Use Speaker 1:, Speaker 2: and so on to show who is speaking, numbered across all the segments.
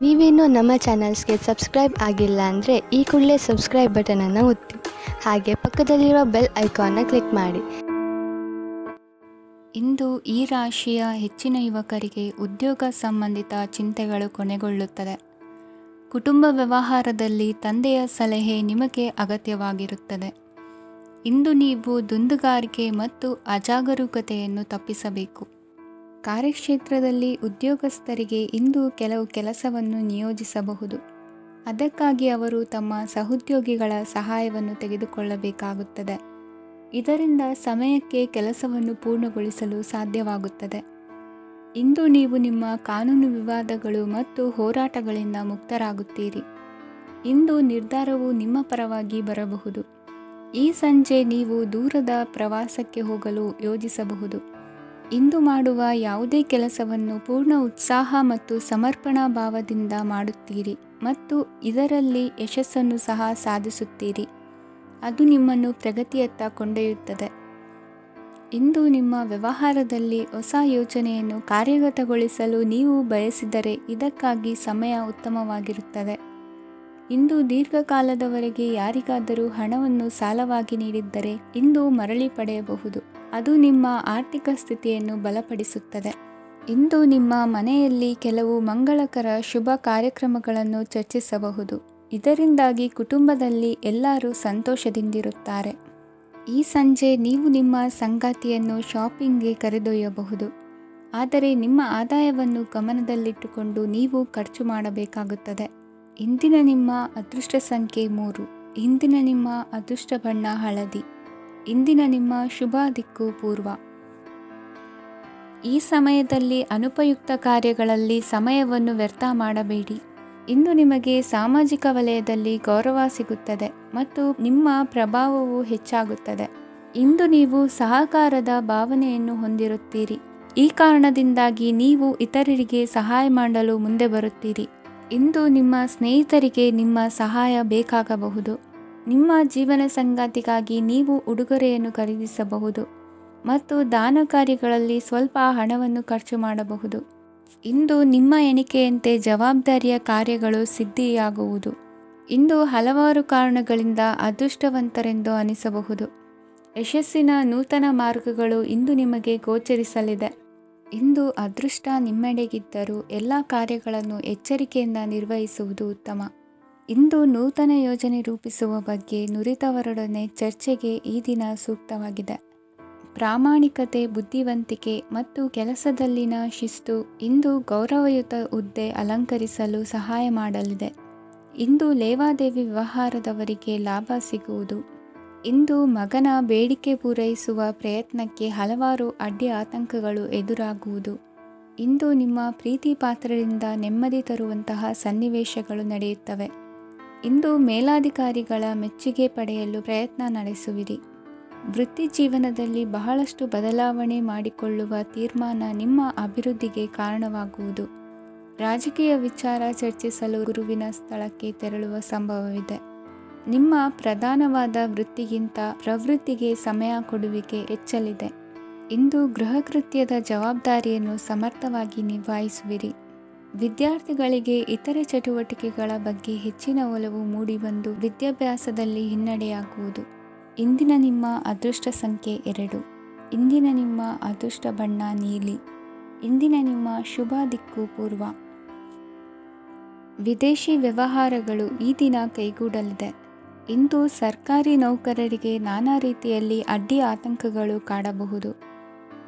Speaker 1: ನೀವೇನೂ ನಮ್ಮ ಚಾನಲ್ಸ್ಗೆ ಸಬ್ಸ್ಕ್ರೈಬ್ ಆಗಿಲ್ಲ ಅಂದರೆ ಈ ಕೂಡಲೇ ಸಬ್ಸ್ಕ್ರೈಬ್ ಬಟನನ್ನು ಒತ್ತಿ, ಹಾಗೆ ಪಕ್ಕದಲ್ಲಿರುವ ಬೆಲ್ ಐಕಾನ್ನ ಕ್ಲಿಕ್ ಮಾಡಿ.
Speaker 2: ಇಂದು ಈ ರಾಶಿಯ ಹೆಚ್ಚಿನ ಯುವಕರಿಗೆ ಉದ್ಯೋಗ ಸಂಬಂಧಿತ ಚಿಂತೆಗಳು ಕೊನೆಗೊಳ್ಳುತ್ತದೆ. ಕುಟುಂಬ ವ್ಯವಹಾರದಲ್ಲಿ ತಂದೆಯ ಸಲಹೆ ನಿಮಗೆ ಅಗತ್ಯವಾಗಿರುತ್ತದೆ. ಇಂದು ನೀವು ದುಂದುಗಾರಿಕೆ ಮತ್ತು ಅಜಾಗರೂಕತೆಯನ್ನು ತಪ್ಪಿಸಬೇಕು. ಕಾರ್ಯಕ್ಷೇತ್ರದಲ್ಲಿ ಉದ್ಯೋಗಸ್ಥರಿಗೆ ಇಂದು ಕೆಲವು ಕೆಲಸವನ್ನು ನಿಯೋಜಿಸಬಹುದು. ಅದಕ್ಕಾಗಿ ಅವರು ತಮ್ಮ ಸಹೋದ್ಯೋಗಿಗಳ ಸಹಾಯವನ್ನು ತೆಗೆದುಕೊಳ್ಳಬೇಕಾಗುತ್ತದೆ. ಇದರಿಂದ ಸಮಯಕ್ಕೆ ಕೆಲಸವನ್ನು ಪೂರ್ಣಗೊಳಿಸಲು ಸಾಧ್ಯವಾಗುತ್ತದೆ. ಇಂದು ನೀವು ನಿಮ್ಮ ಕಾನೂನು ವಿವಾದಗಳು ಮತ್ತು ಹೋರಾಟಗಳಿಂದ ಮುಕ್ತರಾಗುತ್ತೀರಿ. ಇಂದು ನಿರ್ಧಾರವು ನಿಮ್ಮ ಪರವಾಗಿ ಬರಬಹುದು. ಈ ಸಂಜೆ ನೀವು ದೂರದ ಪ್ರವಾಸಕ್ಕೆ ಹೋಗಲು ಯೋಜಿಸಬಹುದು. ಇಂದು ಮಾಡುವ ಯಾವುದೇ ಕೆಲಸವನ್ನು ಪೂರ್ಣ ಉತ್ಸಾಹ ಮತ್ತು ಸಮರ್ಪಣಾ ಭಾವದಿಂದ ಮಾಡುತ್ತೀರಿ ಮತ್ತು ಇದರಲ್ಲಿ ಯಶಸ್ಸನ್ನು ಸಹ ಸಾಧಿಸುತ್ತೀರಿ. ಅದು ನಿಮ್ಮನ್ನು ಪ್ರಗತಿಯತ್ತ ಕೊಂಡೊಯ್ಯುತ್ತದೆ. ಇಂದು ನಿಮ್ಮ ವ್ಯವಹಾರದಲ್ಲಿ ಹೊಸ ಯೋಜನೆಯನ್ನು ಕಾರ್ಯಗತಗೊಳಿಸಲು ನೀವು ಬಯಸಿದರೆ ಇದಕ್ಕಾಗಿ ಸಮಯ ಉತ್ತಮವಾಗಿರುತ್ತದೆ. ಇಂದು ದೀರ್ಘಕಾಲದವರೆಗೆ ಯಾರಿಗಾದರೂ ಹಣವನ್ನು ಸಾಲವಾಗಿ ನೀಡಿದ್ದರೆ ಇಂದು ಮರಳಿ ಪಡೆಯಬಹುದು. ಅದು ನಿಮ್ಮ ಆರ್ಥಿಕ ಸ್ಥಿತಿಯನ್ನು ಬಲಪಡಿಸುತ್ತದೆ. ಇಂದು ನಿಮ್ಮ ಮನೆಯಲ್ಲಿ ಕೆಲವು ಮಂಗಳಕರ ಶುಭ ಕಾರ್ಯಕ್ರಮಗಳನ್ನು ಚರ್ಚಿಸಬಹುದು. ಇದರಿಂದಾಗಿ ಕುಟುಂಬದಲ್ಲಿ ಎಲ್ಲರೂ ಸಂತೋಷದಿಂದಿರುತ್ತಾರೆ. ಈ ಸಂಜೆ ನೀವು ನಿಮ್ಮ ಸಂಗಾತಿಯನ್ನು ಶಾಪಿಂಗ್ಗೆ ಕರೆದೊಯ್ಯಬಹುದು. ಆದರೆ ನಿಮ್ಮ ಆದಾಯವನ್ನು ಗಮನದಲ್ಲಿಟ್ಟುಕೊಂಡು ನೀವು ಖರ್ಚು ಮಾಡಬೇಕಾಗುತ್ತದೆ. ಇಂದಿನ ನಿಮ್ಮ ಅದೃಷ್ಟ ಸಂಖ್ಯೆ 3. ಇಂದಿನ ನಿಮ್ಮ ಅದೃಷ್ಟ ಬಣ್ಣ ಹಳದಿ. ಇಂದಿನ ನಿಮ್ಮ ಶುಭ ದಿಕ್ಕು ಪೂರ್ವ. ಈ ಸಮಯದಲ್ಲಿ ಅನುಪಯುಕ್ತ ಕಾರ್ಯಗಳಲ್ಲಿ ಸಮಯವನ್ನು ವ್ಯರ್ಥ ಮಾಡಬೇಡಿ. ಇಂದು ನಿಮಗೆ ಸಾಮಾಜಿಕ ವಲಯದಲ್ಲಿ ಗೌರವ ಸಿಗುತ್ತದೆ ಮತ್ತು ನಿಮ್ಮ ಪ್ರಭಾವವು ಹೆಚ್ಚಾಗುತ್ತದೆ. ಇಂದು ನೀವು ಸಹಕಾರದ ಭಾವನೆಯನ್ನು ಹೊಂದಿರುತ್ತೀರಿ. ಈ ಕಾರಣದಿಂದಾಗಿ ನೀವು ಇತರರಿಗೆ ಸಹಾಯ ಮಾಡಲು ಮುಂದೆ ಬರುತ್ತೀರಿ. ಇಂದು ನಿಮ್ಮ ಸ್ನೇಹಿತರಿಗೆ ನಿಮ್ಮ ಸಹಾಯ ಬೇಕಾಗಬಹುದು. ನಿಮ್ಮ ಜೀವನ ಸಂಗಾತಿಗಾಗಿ ನೀವು ಉಡುಗೊರೆಯನ್ನು ಖರೀದಿಸಬಹುದು ಮತ್ತು ದಾನ ಕಾರ್ಯಗಳಲ್ಲಿ ಸ್ವಲ್ಪ ಹಣವನ್ನು ಖರ್ಚು ಮಾಡಬಹುದು. ಇಂದು ನಿಮ್ಮ ಎಣಿಕೆಯಂತೆ ಜವಾಬ್ದಾರಿಯ ಕಾರ್ಯಗಳು ಸಿದ್ಧಿಯಾಗುವುದು. ಇಂದು ಹಲವಾರು ಕಾರಣಗಳಿಂದ ಅದೃಷ್ಟವಂತರೆಂದು ಅನಿಸಬಹುದು. ಯಶಸ್ಸಿನ ನೂತನ ಮಾರ್ಗಗಳು ಇಂದು ನಿಮಗೆ ಗೋಚರಿಸಲಿದೆ. ಇಂದು ಅದೃಷ್ಟ ನಿಮ್ಮೆಡೆಗಿದ್ದರೂ ಎಲ್ಲ ಕಾರ್ಯಗಳನ್ನು ಎಚ್ಚರಿಕೆಯಿಂದ ನಿರ್ವಹಿಸುವುದು ಉತ್ತಮ. ಇಂದು ನೂತನ ಯೋಜನೆ ರೂಪಿಸುವ ಬಗ್ಗೆ ನುರಿತವರೊಡನೆ ಚರ್ಚೆಗೆ ಈ ದಿನ ಸೂಕ್ತವಾಗಿದೆ. ಪ್ರಾಮಾಣಿಕತೆ, ಬುದ್ಧಿವಂತಿಕೆ ಮತ್ತು ಕೆಲಸದಲ್ಲಿನ ಶಿಸ್ತು ಇಂದು ಗೌರವಯುತ ಹುದ್ದೆ ಅಲಂಕರಿಸಲು ಸಹಾಯ ಮಾಡಲಿದೆ. ಇಂದು ಲೇವಾದೇವಿ ವ್ಯವಹಾರದವರಿಗೆ ಲಾಭ ಸಿಗುವುದು. ಇಂದು ಮಗನ ಬೇಡಿಕೆ ಪೂರೈಸುವ ಪ್ರಯತ್ನಕ್ಕೆ ಹಲವಾರು ಅಡ್ಡಿ ಆತಂಕಗಳು ಎದುರಾಗುವುದು. ಇಂದು ನಿಮ್ಮ ಪ್ರೀತಿ ಪಾತ್ರರಿಂದ ನೆಮ್ಮದಿ ತರುವಂತಹ ಸನ್ನಿವೇಶಗಳು ನಡೆಯುತ್ತವೆ. ಇಂದು ಮೇಲಾಧಿಕಾರಿಗಳ ಮೆಚ್ಚುಗೆ ಪಡೆಯಲು ಪ್ರಯತ್ನ ನಡೆಸುವಿರಿ. ವೃತ್ತಿ ಜೀವನದಲ್ಲಿ ಬಹಳಷ್ಟು ಬದಲಾವಣೆ ಮಾಡಿಕೊಳ್ಳುವ ತೀರ್ಮಾನ ನಿಮ್ಮ ಅಭಿವೃದ್ಧಿಗೆ ಕಾರಣವಾಗುವುದು. ರಾಜಕೀಯ ವಿಚಾರ ಚರ್ಚಿಸಲು ಗುರುವಿನ ಸ್ಥಳಕ್ಕೆ ತೆರಳುವ ಸಂಭವವಿದೆ. ನಿಮ್ಮ ಪ್ರಧಾನವಾದ ವೃತ್ತಿಗಿಂತ ಪ್ರವೃತ್ತಿಗೆ ಸಮಯ ಕೊಡುವಿಕೆ ಹೆಚ್ಚಲಿದೆ. ಇಂದು ಗೃಹ ಕೃತ್ಯದ ಜವಾಬ್ದಾರಿಯನ್ನು ಸಮರ್ಥವಾಗಿ ನಿಭಾಯಿಸುವಿರಿ. ವಿದ್ಯಾರ್ಥಿಗಳಿಗೆ ಇತರೆ ಚಟುವಟಿಕೆಗಳ ಬಗ್ಗೆ ಹೆಚ್ಚಿನ ಒಲವು ಮೂಡಿಬಂದು ವಿದ್ಯಾಭ್ಯಾಸದಲ್ಲಿ ಹಿನ್ನಡೆಯಾಗುವುದು. ಇಂದಿನ ನಿಮ್ಮ ಅದೃಷ್ಟ ಸಂಖ್ಯೆ 2. ಇಂದಿನ ನಿಮ್ಮ ಅದೃಷ್ಟ ಬಣ್ಣ ನೀಲಿ. ಇಂದಿನ ನಿಮ್ಮ ಶುಭ ದಿಕ್ಕು ಪೂರ್ವ. ವಿದೇಶಿ ವ್ಯವಹಾರಗಳು ಈ ದಿನ ಕೈಗೂಡಲಿದೆ. ಇಂದು ಸರ್ಕಾರಿ ನೌಕರರಿಗೆ ನಾನಾ ರೀತಿಯಲ್ಲಿ ಅಡ್ಡಿ ಆತಂಕಗಳು ಕಾಡಬಹುದು.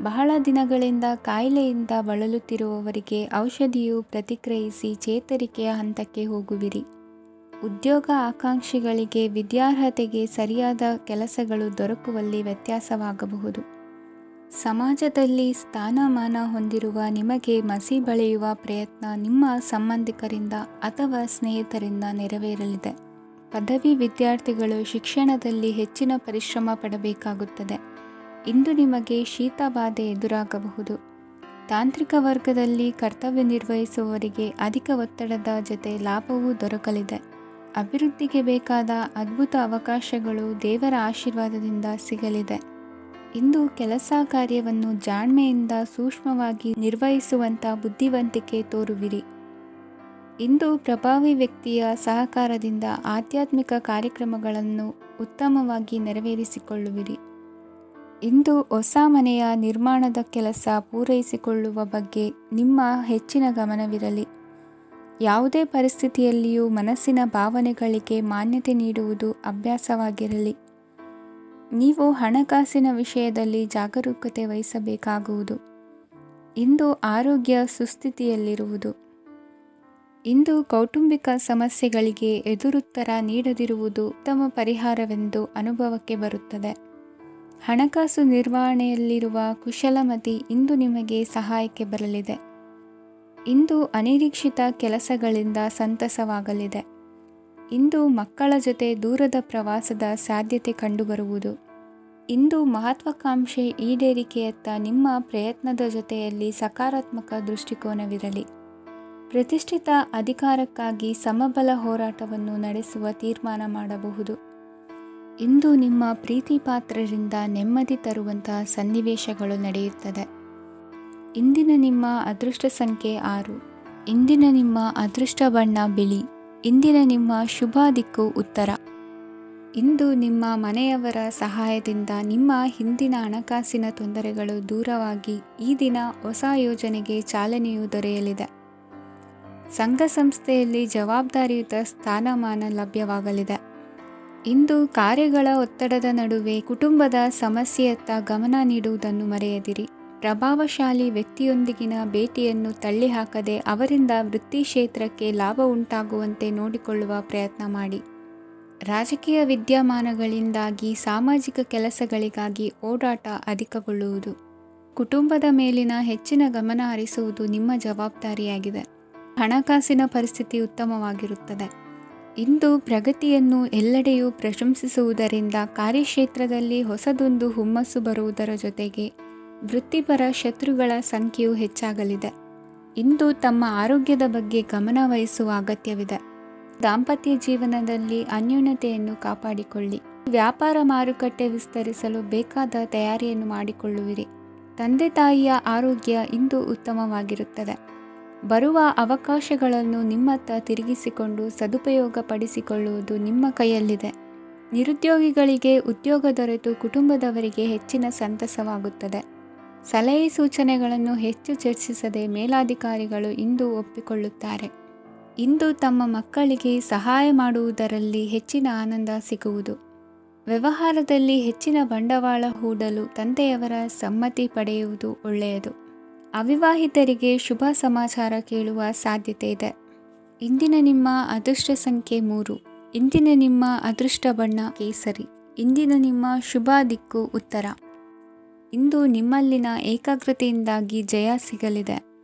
Speaker 2: ಬಹಳ ದಿನಗಳಿಂದ ಕಾಯಿಲೆಯಿಂದ ಬಳಲುತ್ತಿರುವವರಿಗೆ ಔಷಧಿಯು ಪ್ರತಿಕ್ರಿಯಿಸಿ ಚೇತರಿಕೆಯ ಹಂತಕ್ಕೆ ಹೋಗುವಿರಿ. ಉದ್ಯೋಗ ಆಕಾಂಕ್ಷಿಗಳಿಗೆ ವಿದ್ಯಾರ್ಹತೆಗೆ ಸರಿಯಾದ ಕೆಲಸಗಳು ದೊರಕುವಲ್ಲಿ ವ್ಯತ್ಯಾಸವಾಗಬಹುದು. ಸಮಾಜದಲ್ಲಿ ಸ್ಥಾನಮಾನ ಹೊಂದಿರುವ ನಿಮಗೆ ಮಸಿ ಬಳಿಯುವ ಪ್ರಯತ್ನ ನಿಮ್ಮ ಸಂಬಂಧಿಕರಿಂದ ಅಥವಾ ಸ್ನೇಹಿತರಿಂದ ನೆರವೇರಲಿದೆ. ಪದವಿ ವಿದ್ಯಾರ್ಥಿಗಳು ಶಿಕ್ಷಣದಲ್ಲಿ ಹೆಚ್ಚಿನ ಪರಿಶ್ರಮ ಪಡಬೇಕಾಗುತ್ತದೆ. ಇಂದು ನಿಮಗೆ ಶೀತ ಬಾಧೆ ಎದುರಾಗಬಹುದು. ತಾಂತ್ರಿಕ ವರ್ಗದಲ್ಲಿ ಕರ್ತವ್ಯ ನಿರ್ವಹಿಸುವವರಿಗೆ ಅಧಿಕ ಒತ್ತಡದ ಜೊತೆ ಲಾಭವೂ ದೊರಕಲಿದೆ. ಅಭಿವೃದ್ಧಿಗೆ ಬೇಕಾದ ಅದ್ಭುತ ಅವಕಾಶಗಳು ದೇವರ ಆಶೀರ್ವಾದದಿಂದ ಸಿಗಲಿದೆ. ಇಂದು ಕೆಲಸ ಕಾರ್ಯವನ್ನು ಜಾಣ್ಮೆಯಿಂದ ಸೂಕ್ಷ್ಮವಾಗಿ ನಿರ್ವಹಿಸುವಂಥ ಬುದ್ಧಿವಂತಿಕೆ ತೋರುವಿರಿ. ಇಂದು ಪ್ರಭಾವಿ ವ್ಯಕ್ತಿಯ ಸಹಕಾರದಿಂದ ಆಧ್ಯಾತ್ಮಿಕ ಕಾರ್ಯಕ್ರಮಗಳನ್ನು ಉತ್ತಮವಾಗಿ ನೆರವೇರಿಸಿಕೊಳ್ಳುವಿರಿ. ಇಂದು ಹೊಸ ಮನೆಯ ನಿರ್ಮಾಣದ ಕೆಲಸ ಪೂರೈಸಿಕೊಳ್ಳುವ ಬಗ್ಗೆ ನಿಮ್ಮ ಹೆಚ್ಚಿನ ಗಮನವಿರಲಿ. ಯಾವುದೇ ಪರಿಸ್ಥಿತಿಯಲ್ಲಿಯೂ ಮನಸ್ಸಿನ ಭಾವನೆಗಳಿಗೆ ಮಾನ್ಯತೆ ನೀಡುವುದು ಅಭ್ಯಾಸವಾಗಿರಲಿ. ನೀವು ಹಣಕಾಸಿನ ವಿಷಯದಲ್ಲಿ ಜಾಗರೂಕತೆ ವಹಿಸಬೇಕಾಗುವುದು. ಇಂದು ಆರೋಗ್ಯ ಸುಸ್ಥಿತಿಯಲ್ಲಿರುವುದು. ಇಂದು ಕೌಟುಂಬಿಕ ಸಮಸ್ಯೆಗಳಿಗೆ ಎದುರುತ್ತರ ನೀಡದಿರುವುದು ಉತ್ತಮ ಪರಿಹಾರವೆಂದು ಅನುಭವಕ್ಕೆ ಬರುತ್ತದೆ. ಹಣಕಾಸು ನಿರ್ವಹಣೆಯಲ್ಲಿರುವ ಕುಶಲಮತಿ ಇಂದು ನಿಮಗೆ ಸಹಾಯಕ್ಕೆ ಬರಲಿದೆ. ಇಂದು ಅನಿರೀಕ್ಷಿತ ಕೆಲಸಗಳಿಂದ ಸಂತಸವಾಗಲಿದೆ. ಇಂದು ಮಕ್ಕಳ ಜೊತೆ ದೂರದ ಪ್ರವಾಸದ ಸಾಧ್ಯತೆ ಕಂಡುಬರುವುದು. ಇಂದು ಮಹತ್ವಾಕಾಂಕ್ಷೆ ಈಡೇರಿಕೆಯತ್ತ ನಿಮ್ಮ ಪ್ರಯತ್ನದ ಜೊತೆಯಲ್ಲಿ ಸಕಾರಾತ್ಮಕ ದೃಷ್ಟಿಕೋನವಿರಲಿ. ಪ್ರತಿಷ್ಠಿತ ಅಧಿಕಾರಕ್ಕಾಗಿ ಸಮಬಲ ಹೋರಾಟವನ್ನು ನಡೆಸುವ ತೀರ್ಮಾನ ಮಾಡಬಹುದು. ಇಂದು ನಿಮ್ಮ ಪ್ರೀತಿ ಪಾತ್ರರಿಂದ ನೆಮ್ಮದಿ ತರುವಂತಹ ಸನ್ನಿವೇಶಗಳು ನಡೆಯುತ್ತದೆ. ಇಂದಿನ ನಿಮ್ಮ ಅದೃಷ್ಟ ಸಂಖ್ಯೆ 6. ಇಂದಿನ ನಿಮ್ಮ ಅದೃಷ್ಟ ಬಣ್ಣ ಬಿಳಿ. ಇಂದಿನ ನಿಮ್ಮ ಶುಭ ದಿಕ್ಕು ಉತ್ತರ. ಇಂದು ನಿಮ್ಮ ಮನೆಯವರ ಸಹಾಯದಿಂದ ನಿಮ್ಮ ಹಿಂದಿನ ಹಣಕಾಸಿನ ತೊಂದರೆಗಳು ದೂರವಾಗಿ ಈ ದಿನ ಹೊಸ ಯೋಜನೆಗೆ ಚಾಲನೆಯು ದೊರೆಯಲಿದೆ. ಸಂಘ ಸಂಸ್ಥೆಯಲ್ಲಿ ಜವಾಬ್ದಾರಿಯುತ ಸ್ಥಾನಮಾನ ಲಭ್ಯವಾಗಲಿದೆ. ಇಂದು ಕಾರ್ಯಗಳ ಒತ್ತಡದ ನಡುವೆ ಕುಟುಂಬದ ಸಮಸ್ಯೆಯತ್ತ ಗಮನ ನೀಡುವುದನ್ನು ಮರೆಯದಿರಿ. ಪ್ರಭಾವಶಾಲಿ ವ್ಯಕ್ತಿಯೊಂದಿಗಿನ ಭೇಟಿಯನ್ನು ತಳ್ಳಿಹಾಕದೆ ಅವರಿಂದ ವೃತ್ತಿ ಕ್ಷೇತ್ರಕ್ಕೆ ಲಾಭ ಉಂಟಾಗುವಂತೆ ನೋಡಿಕೊಳ್ಳುವ ಪ್ರಯತ್ನ ಮಾಡಿ. ರಾಜಕೀಯ ವಿದ್ಯಮಾನಗಳಿಂದಾಗಿ ಸಾಮಾಜಿಕ ಕೆಲಸಗಳಿಗಾಗಿ ಓಡಾಟ ಅಧಿಕಗೊಳ್ಳುವುದು. ಕುಟುಂಬದ ಮೇಲಿನ ಹೆಚ್ಚಿನ ಗಮನ ಹರಿಸುವುದು ನಿಮ್ಮ ಜವಾಬ್ದಾರಿಯಾಗಿದೆ. ಹಣಕಾಸಿನ ಪರಿಸ್ಥಿತಿ ಉತ್ತಮವಾಗಿರುತ್ತದೆ. ಇಂದು ಪ್ರಗತಿಯನ್ನು ಎಲ್ಲೆಡೆಯೂ ಪ್ರಶಂಸಿಸುವುದರಿಂದ ಕಾರ್ಯಕ್ಷೇತ್ರದಲ್ಲಿ ಹೊಸದೊಂದು ಹುಮ್ಮಸ್ಸು ಬರುವುದರ ಜೊತೆಗೆ ವೃತ್ತಿಪರ ಶತ್ರುಗಳ ಸಂಖ್ಯೆಯು ಹೆಚ್ಚಾಗಲಿದೆ. ಇಂದು ತಮ್ಮ ಆರೋಗ್ಯದ ಬಗ್ಗೆ ಗಮನ ವಹಿಸುವ ಅಗತ್ಯವಿದೆ. ದಾಂಪತ್ಯ ಜೀವನದಲ್ಲಿ ಅನ್ಯೋನ್ಯತೆಯನ್ನು ಕಾಪಾಡಿಕೊಳ್ಳಿ. ವ್ಯಾಪಾರ ಮಾರುಕಟ್ಟೆ ವಿಸ್ತರಿಸಲು ಬೇಕಾದ ತಯಾರಿಯನ್ನು ಮಾಡಿಕೊಳ್ಳುವಿರಿ. ತಂದೆ ತಾಯಿಯ ಆರೋಗ್ಯ ಇಂದು ಉತ್ತಮವಾಗಿರುತ್ತದೆ. ಬರುವ ಅವಕಾಶಗಳನ್ನು ನಿಮ್ಮತ್ತ ತಿರುಗಿಸಿಕೊಂಡು ಸದುಪಯೋಗಪಡಿಸಿಕೊಳ್ಳುವುದು ನಿಮ್ಮ ಕೈಯಲ್ಲಿದೆ. ನಿರುದ್ಯೋಗಿಗಳಿಗೆ ಉದ್ಯೋಗ ದೊರೆತು ಕುಟುಂಬದವರಿಗೆ ಹೆಚ್ಚಿನ ಸಂತಸವಾಗುತ್ತದೆ. ಸಲಹೆ ಸೂಚನೆಗಳನ್ನು ಹೆಚ್ಚು ಚರ್ಚಿಸದೆ ಮೇಲಾಧಿಕಾರಿಗಳು ಇಂದು ಒಪ್ಪಿಕೊಳ್ಳುತ್ತಾರೆ. ಇಂದು ತಮ್ಮ ಮಕ್ಕಳಿಗೆ ಸಹಾಯ ಮಾಡುವುದರಲ್ಲಿ ಹೆಚ್ಚಿನ ಆನಂದ ಸಿಗುವುದು. ವ್ಯವಹಾರದಲ್ಲಿ ಹೆಚ್ಚಿನ ಬಂಡವಾಳ ಹೂಡಲು ತಂದೆಯವರ ಸಮ್ಮತಿ ಪಡೆಯುವುದು ಒಳ್ಳೆಯದು. ಅವಿವಾಹಿತರಿಗೆ ಶುಭ ಸಮಾಚಾರ ಕೇಳುವ ಸಾಧ್ಯತೆ ಇದೆ. ಇಂದಿನ ನಿಮ್ಮ ಅದೃಷ್ಟ ಸಂಖ್ಯೆ 3. ಇಂದಿನ ನಿಮ್ಮ ಅದೃಷ್ಟ ಬಣ್ಣ ಕೇಸರಿ. ಇಂದಿನ ನಿಮ್ಮ ಶುಭ ದಿಕ್ಕು ಉತ್ತರ. ಇಂದು ನಿಮ್ಮಲ್ಲಿನ ಏಕಾಗ್ರತೆಯಿಂದಾಗಿ ಜಯ ಸಿಗಲಿದೆ.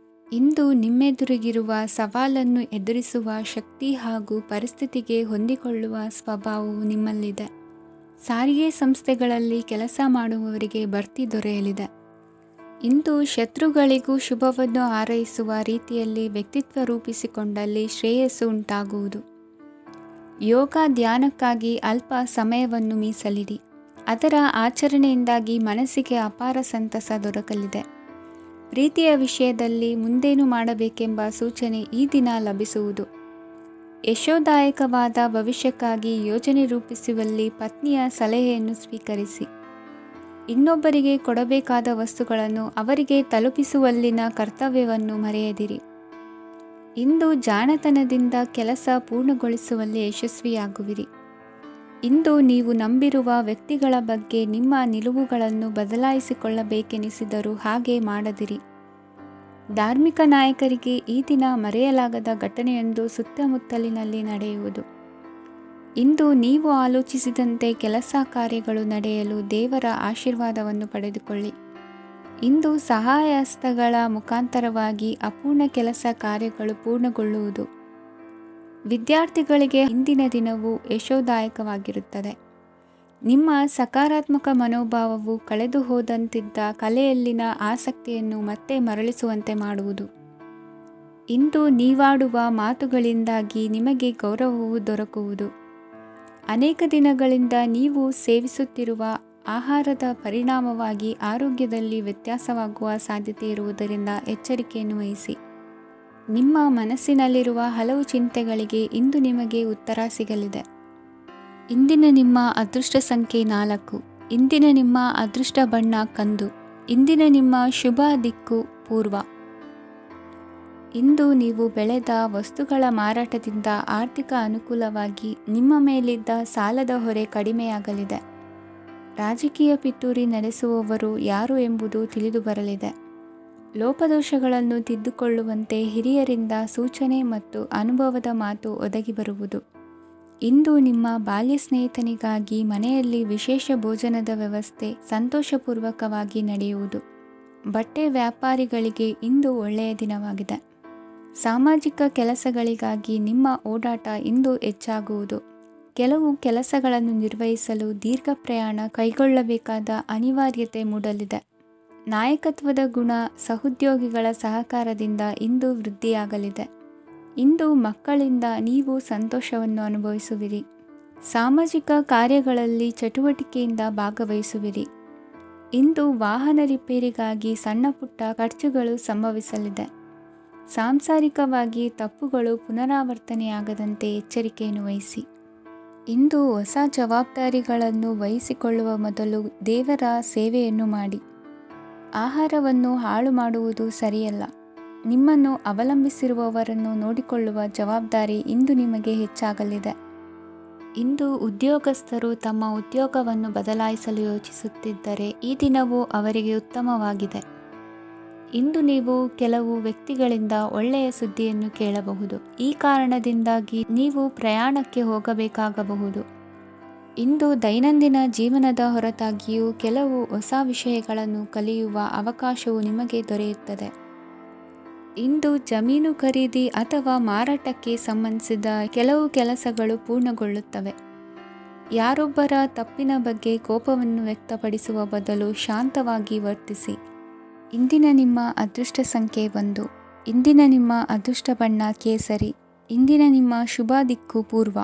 Speaker 2: ಇಂದು ನಿಮ್ಮೆದುರಿಗಿರುವ ಸವಾಲನ್ನು ಎದುರಿಸುವ ಶಕ್ತಿ ಹಾಗೂ ಪರಿಸ್ಥಿತಿಗೆ ಹೊಂದಿಕೊಳ್ಳುವ ಸ್ವಭಾವವು ನಿಮ್ಮಲ್ಲಿದೆ. ಸಾರಿಗೆ ಸಂಸ್ಥೆಗಳಲ್ಲಿ ಕೆಲಸ ಮಾಡುವವರಿಗೆ ಬಡ್ತಿ ದೊರೆಯಲಿದೆ. ಇಂದು ಶತ್ರುಗಳಿಗೂ ಶುಭವನ್ನು ಹಾರೈಸುವ ರೀತಿಯಲ್ಲಿ ವ್ಯಕ್ತಿತ್ವ ರೂಪಿಸಿಕೊಂಡಲ್ಲಿ ಶ್ರೇಯಸ್ಸು ಉಂಟಾಗುವುದು. ಯೋಗ ಧ್ಯಾನಕ್ಕಾಗಿ ಅಲ್ಪ ಸಮಯವನ್ನು ಮೀಸಲಿಡಿ. ಅದರ ಆಚರಣೆಯಿಂದಾಗಿ ಮನಸ್ಸಿಗೆ ಅಪಾರ ಸಂತಸ ದೊರಕಲಿದೆ. ಪ್ರೀತಿಯ ವಿಷಯದಲ್ಲಿ ಮುಂದೇನು ಮಾಡಬೇಕೆಂಬ ಸೂಚನೆ ಈ ದಿನ ಲಭಿಸುವುದು. ಯಶೋದಾಯಕವಾದ ಭವಿಷ್ಯಕ್ಕಾಗಿ ಯೋಜನೆ ರೂಪಿಸುವಲ್ಲಿ ಪತ್ನಿಯ ಸಲಹೆಯನ್ನು ಸ್ವೀಕರಿಸಿ. ಇನ್ನೊಬ್ಬರಿಗೆ ಕೊಡಬೇಕಾದ ವಸ್ತುಗಳನ್ನು ಅವರಿಗೆ ತಲುಪಿಸುವಲ್ಲಿನ ಕರ್ತವ್ಯವನ್ನು ಮರೆಯದಿರಿ. ಇಂದು ಜಾಣತನದಿಂದ ಕೆಲಸ ಪೂರ್ಣಗೊಳಿಸುವಲ್ಲಿ ಯಶಸ್ವಿಯಾಗುವಿರಿ. ಇಂದು ನೀವು ನಂಬಿರುವ ವ್ಯಕ್ತಿಗಳ ಬಗ್ಗೆ ನಿಮ್ಮ ನಿಲುವುಗಳನ್ನು ಬದಲಾಯಿಸಿಕೊಳ್ಳಬೇಕೆನಿಸಿದರೂ ಹಾಗೆ ಮಾಡದಿರಿ. ಧಾರ್ಮಿಕ ನಾಯಕರಿಗೆ ಈ ದಿನ ಮರೆಯಲಾಗದ ಘಟನೆಯೊಂದು ಸುತ್ತಮುತ್ತಲಿನಲ್ಲಿ ನಡೆಯುವುದು. ಇಂದು ನೀವು ಆಲೋಚಿಸಿದಂತೆ ಕೆಲಸ ಕಾರ್ಯಗಳು ನಡೆಯಲು ದೇವರ ಆಶೀರ್ವಾದವನ್ನು ಪಡೆದುಕೊಳ್ಳಿ. ಇಂದು ಸಹಾಯ ಹಸ್ತಗಳ ಮುಖಾಂತರವಾಗಿ ಅಪೂರ್ಣ ಕೆಲಸ ಕಾರ್ಯಗಳು ಪೂರ್ಣಗೊಳ್ಳುವುದು. ವಿದ್ಯಾರ್ಥಿಗಳಿಗೆ ಇಂದಿನ ದಿನವು ಯಶೋದಾಯಕವಾಗಿರುತ್ತದೆ. ನಿಮ್ಮ ಸಕಾರಾತ್ಮಕ ಮನೋಭಾವವು ಕಳೆದು ಹೋದಂತಿದ್ದ ಕಲೆಯಲ್ಲಿನ ಆಸಕ್ತಿಯನ್ನು ಮತ್ತೆ ಮರಳಿಸುವಂತೆ ಮಾಡುವುದು. ಇಂದು ನೀವಾಡುವ ಮಾತುಗಳಿಂದಾಗಿ ನಿಮಗೆ ಗೌರವವು ದೊರಕುವುದು. ಅನೇಕ ದಿನಗಳಿಂದ ನೀವು ಸೇವಿಸುತ್ತಿರುವ ಆಹಾರದ ಪರಿಣಾಮವಾಗಿ ಆರೋಗ್ಯದಲ್ಲಿ ವ್ಯತ್ಯಾಸವಾಗುವ ಸಾಧ್ಯತೆ ಇರುವುದರಿಂದ ಎಚ್ಚರಿಕೆಯನ್ನು ವಹಿಸಿ. ನಿಮ್ಮ ಮನಸ್ಸಿನಲ್ಲಿರುವ ಹಲವು ಚಿಂತೆಗಳಿಗೆ ಇಂದು ನಿಮಗೆ ಉತ್ತರ ಸಿಗಲಿದೆ. ಇಂದಿನ ನಿಮ್ಮ ಅದೃಷ್ಟ ಸಂಖ್ಯೆ 4. ಇಂದಿನ ನಿಮ್ಮ ಅದೃಷ್ಟ ಬಣ್ಣ ಕಂದು. ಇಂದಿನ ನಿಮ್ಮ ಶುಭ ದಿಕ್ಕು ಪೂರ್ವ. ಇಂದು ನೀವು ಬೆಳೆದ ವಸ್ತುಗಳ ಮಾರಾಟದಿಂದ ಆರ್ಥಿಕ ಅನುಕೂಲವಾಗಿ ನಿಮ್ಮ ಮೇಲಿದ್ದ ಸಾಲದ ಹೊರೆ ಕಡಿಮೆಯಾಗಲಿದೆ. ರಾಜಕೀಯ ಪಿತೂರಿ ನಡೆಸುವವರು ಯಾರು ಎಂಬುದು ತಿಳಿದು ಬರಲಿದೆ. ಲೋಪದೋಷಗಳನ್ನು ತಿದ್ದುಕೊಳ್ಳುವಂತೆ ಹಿರಿಯರಿಂದ ಸೂಚನೆ ಮತ್ತು ಅನುಭವದ ಮಾತು ಒದಗಿ ಬರುವುದು. ಇಂದು ನಿಮ್ಮ ಬಾಲ್ಯ ಸ್ನೇಹಿತನಿಗಾಗಿ ಮನೆಯಲ್ಲಿ ವಿಶೇಷ ಭೋಜನದ ವ್ಯವಸ್ಥೆ ಸಂತೋಷಪೂರ್ವಕವಾಗಿ ನಡೆಯುವುದು. ಬಟ್ಟೆ ವ್ಯಾಪಾರಿಗಳಿಗೆ ಇಂದು ಒಳ್ಳೆಯ ದಿನವಾಗಿದೆ. ಸಾಮಾಜಿಕ ಕೆಲಸಗಳಿಗಾಗಿ ನಿಮ್ಮ ಓಡಾಟ ಇಂದು ಹೆಚ್ಚಾಗುವುದು. ಕೆಲವು ಕೆಲಸಗಳನ್ನು ನಿರ್ವಹಿಸಲು ದೀರ್ಘ ಪ್ರಯಾಣ ಕೈಗೊಳ್ಳಬೇಕಾದ ಅನಿವಾರ್ಯತೆ ಮೂಡಲಿದೆ. ನಾಯಕತ್ವದ ಗುಣ ಸಹೋದ್ಯೋಗಿಗಳ ಸಹಕಾರದಿಂದ ಇಂದು ವೃದ್ಧಿಯಾಗಲಿದೆ. ಇಂದು ಮಕ್ಕಳಿಂದ ನೀವು ಸಂತೋಷವನ್ನು ಅನುಭವಿಸುವಿರಿ. ಸಾಮಾಜಿಕ ಕಾರ್ಯಗಳಲ್ಲಿ ಚಟುವಟಿಕೆಯಿಂದ ಭಾಗವಹಿಸುವಿರಿ. ಇಂದು ವಾಹನ ರಿಪೇರಿಗಾಗಿ ಸಣ್ಣ ಪುಟ್ಟ ಖರ್ಚುಗಳು ಸಂಭವಿಸಲಿದೆ. ಸಾಂಸಾರಿಕವಾಗಿ ತಪ್ಪುಗಳು ಪುನರಾವರ್ತನೆಯಾಗದಂತೆ ಎಚ್ಚರಿಕೆಯನ್ನು ವಹಿಸಿ. ಇಂದು ಹೊಸ ಜವಾಬ್ದಾರಿಗಳನ್ನು ವಹಿಸಿಕೊಳ್ಳುವ ಮೊದಲು ದೇವರ ಸೇವೆಯನ್ನು ಮಾಡಿ. ಆಹಾರವನ್ನು ಹಾಳು ಮಾಡುವುದು ಸರಿಯಲ್ಲ. ನಿಮ್ಮನ್ನು ಅವಲಂಬಿಸಿರುವವರನ್ನು ನೋಡಿಕೊಳ್ಳುವ ಜವಾಬ್ದಾರಿ ಇಂದು ನಿಮಗೆ ಹೆಚ್ಚಾಗಲಿದೆ. ಇಂದು ಉದ್ಯೋಗಸ್ಥರು ತಮ್ಮ ಉದ್ಯೋಗವನ್ನು ಬದಲಾಯಿಸಲು ಯೋಚಿಸುತ್ತಿದ್ದರೆ ಈ ದಿನವೂ ಅವರಿಗೆ ಉತ್ತಮವಾಗಿದೆ. ಇಂದು ನೀವು ಕೆಲವು ವ್ಯಕ್ತಿಗಳಿಂದ ಒಳ್ಳೆಯ ಸುದ್ದಿಯನ್ನು ಕೇಳಬಹುದು. ಈ ಕಾರಣದಿಂದಾಗಿ ನೀವು ಪ್ರಯಾಣಕ್ಕೆ ಹೋಗಬೇಕಾಗಬಹುದು. ಇಂದು ದೈನಂದಿನ ಜೀವನದ ಹೊರತಾಗಿಯೂ ಕೆಲವು ಹೊಸ ವಿಷಯಗಳನ್ನು ಕಲಿಯುವ ಅವಕಾಶವು ನಿಮಗೆ ದೊರೆಯುತ್ತದೆ. ಇಂದು ಜಮೀನು ಖರೀದಿ ಅಥವಾ ಮಾರಾಟಕ್ಕೆ ಸಂಬಂಧಿಸಿದ ಕೆಲವು ಕೆಲಸಗಳು ಪೂರ್ಣಗೊಳ್ಳುತ್ತವೆ. ಯಾರೊಬ್ಬರ ತಪ್ಪಿನ ಬಗ್ಗೆ ಕೋಪವನ್ನು ವ್ಯಕ್ತಪಡಿಸುವ ಬದಲು ಶಾಂತವಾಗಿ ವರ್ತಿಸಿ. ಇಂದಿನ ನಿಮ್ಮ ಅದೃಷ್ಟ ಸಂಖ್ಯೆ 1. ಇಂದಿನ ನಿಮ್ಮ ಅದೃಷ್ಟ ಬಣ್ಣ ಕೇಸರಿ. ಇಂದಿನ ನಿಮ್ಮ ಶುಭ ದಿಕ್ಕು ಪೂರ್ವ.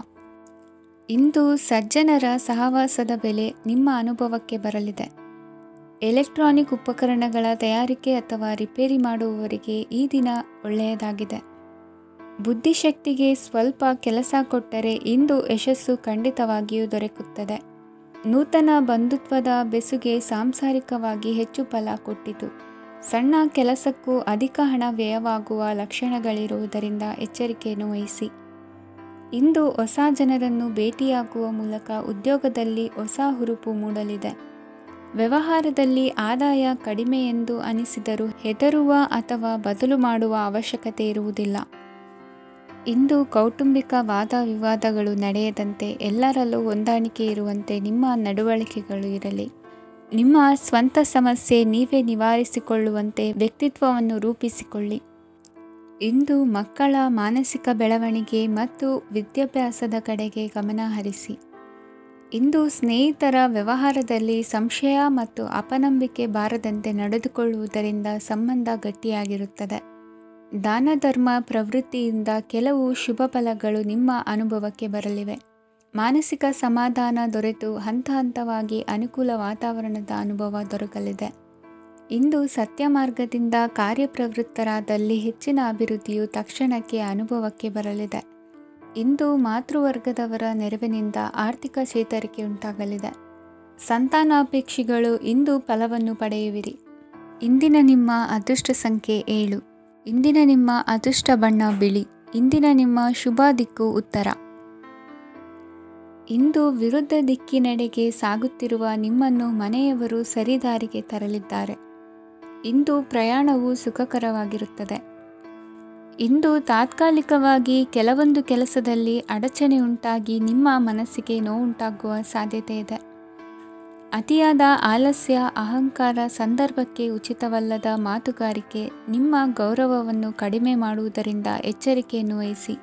Speaker 2: ಇಂದು ಸಜ್ಜನರ ಸಹವಾಸದ ಬೆಲೆ ನಿಮ್ಮ ಅನುಭವಕ್ಕೆ ಬರಲಿದೆ. ಎಲೆಕ್ಟ್ರಾನಿಕ್ ಉಪಕರಣಗಳ ತಯಾರಿಕೆ ಅಥವಾ ರಿಪೇರಿ ಮಾಡುವವರಿಗೆ ಈ ದಿನ ಒಳ್ಳೆಯದಾಗಿದೆ. ಬುದ್ಧಿಶಕ್ತಿಗೆ ಸ್ವಲ್ಪ ಕೆಲಸ ಕೊಟ್ಟರೆ ಇಂದು ಯಶಸ್ಸು ಖಂಡಿತವಾಗಿಯೂ ದೊರಕುತ್ತದೆ. ನೂತನ ಬಂಧುತ್ವದ ಬೆಸುಗೆ ಸಾಂಸಾರಿಕವಾಗಿ ಹೆಚ್ಚು ಫಲ ಕೊಟ್ಟಿತು. ಸಣ್ಣ ಕೆಲಸಕ್ಕೂ ಅಧಿಕ ಹಣ ವ್ಯಯವಾಗುವ ಲಕ್ಷಣಗಳಿರುವುದರಿಂದ ಎಚ್ಚರಿಕೆಯನ್ನು ವಹಿಸಿ. ಇಂದು ಹೊಸ ಜನರನ್ನು ಭೇಟಿಯಾಗುವ ಮೂಲಕ ಉದ್ಯೋಗದಲ್ಲಿ ಹೊಸ ಹುರುಪು ಮೂಡಲಿದೆ. ವ್ಯವಹಾರದಲ್ಲಿ ಆದಾಯ ಕಡಿಮೆ ಎಂದು ಅನಿಸಿದರೂ ಹೆದರುವ ಅಥವಾ ಬದಲು ಮಾಡುವ ಅವಶ್ಯಕತೆ ಇರುವುದಿಲ್ಲ. ಇಂದು ಕೌಟುಂಬಿಕ ವಾದ ವಿವಾದಗಳು ನಡೆಯದಂತೆ ಎಲ್ಲರಲ್ಲೂ ಹೊಂದಾಣಿಕೆ ಇರುವಂತೆ ನಿಮ್ಮ ನಡವಳಿಕೆಗಳು ಇರಲಿ. ನಿಮ್ಮ ಸ್ವಂತ ಸಮಸ್ಯೆ ನೀವೇ ನಿವಾರಿಸಿಕೊಳ್ಳುವಂತೆ ವ್ಯಕ್ತಿತ್ವವನ್ನು ರೂಪಿಸಿಕೊಳ್ಳಿ. ಇಂದು ಮಕ್ಕಳ ಮಾನಸಿಕ ಬೆಳವಣಿಗೆ ಮತ್ತು ವಿದ್ಯಾಭ್ಯಾಸದ ಕಡೆಗೆ ಗಮನ ಹರಿಸಿ. ಇಂದು ಸ್ನೇಹಿತರ ವ್ಯವಹಾರದಲ್ಲಿ ಸಂಶಯ ಮತ್ತು ಅಪನಂಬಿಕೆ ಬಾರದಂತೆ ನಡೆದುಕೊಳ್ಳುವುದರಿಂದ ಸಂಬಂಧ ಗಟ್ಟಿಯಾಗಿರುತ್ತದೆ. ದಾನ ಧರ್ಮ ಪ್ರವೃತ್ತಿಯಿಂದ ಕೆಲವು ಶುಭ ಫಲಗಳು ನಿಮ್ಮ ಅನುಭವಕ್ಕೆ ಬರಲಿವೆ. ಮಾನಸಿಕ ಸಮಾಧಾನ ದೊರೆತು ಹಂತ ಹಂತವಾಗಿ ಅನುಕೂಲ ವಾತಾವರಣದ ಅನುಭವ ದೊರಕಲಿದೆ. ಇಂದು ಸತ್ಯ ಮಾರ್ಗದಿಂದ ಕಾರ್ಯಪ್ರವೃತ್ತರಾದಲ್ಲಿ ಹೆಚ್ಚಿನ ಅಭಿವೃದ್ಧಿಯು ತಕ್ಷಣಕ್ಕೆ ಅನುಭವಕ್ಕೆ ಬರಲಿದೆ. ಇಂದು ಮಾತೃವರ್ಗದವರ ನೆರವಿನಿಂದ ಆರ್ಥಿಕ ಚೇತರಿಕೆ ಉಂಟಾಗಲಿದೆ. ಸಂತಾನಾಪೇಕ್ಷಿಗಳು ಇಂದು ಫಲವನ್ನು ಪಡೆಯುವಿರಿ. ಇಂದಿನ ನಿಮ್ಮ ಅದೃಷ್ಟ ಸಂಖ್ಯೆ 7. ಇಂದಿನ ನಿಮ್ಮ ಅದೃಷ್ಟ ಬಣ್ಣ ಬಿಳಿ. ಇಂದಿನ ನಿಮ್ಮ ಶುಭ ದಿಕ್ಕು ಉತ್ತರ. ಇಂದು ವಿರುದ್ಧ ದಿಕ್ಕಿನೆಡೆಗೆ ಸಾಗುತ್ತಿರುವ ನಿಮ್ಮನ್ನು ಮನೆಯವರು ಸರಿದಾರಿಗೆ ತರಲಿದ್ದಾರೆ. ಇಂದು ಪ್ರಯಾಣವು ಸುಖಕರವಾಗಿರುತ್ತದೆ. ಇಂದು ತಾತ್ಕಾಲಿಕವಾಗಿ ಕೆಲವೊಂದು ಕೆಲಸದಲ್ಲಿ ಅಡಚಣೆ ಉಂಟಾಗಿ ನಿಮ್ಮ ಮನಸ್ಸಿಗೆ ನೋವುಂಟಾಗುವ ಸಾಧ್ಯತೆ ಇದೆ. ಅತಿಯಾದ ಆಲಸ್ಯ, ಅಹಂಕಾರ, ಸಂದರ್ಭಕ್ಕೆ ಉಚಿತವಲ್ಲದ ಮಾತುಗಾರಿಕೆ ನಿಮ್ಮ ಗೌರವವನ್ನು ಕಡಿಮೆ ಮಾಡುವುದರಿಂದ ಎಚ್ಚರಿಕೆಯನ್ನು ವಹಿಸಿ.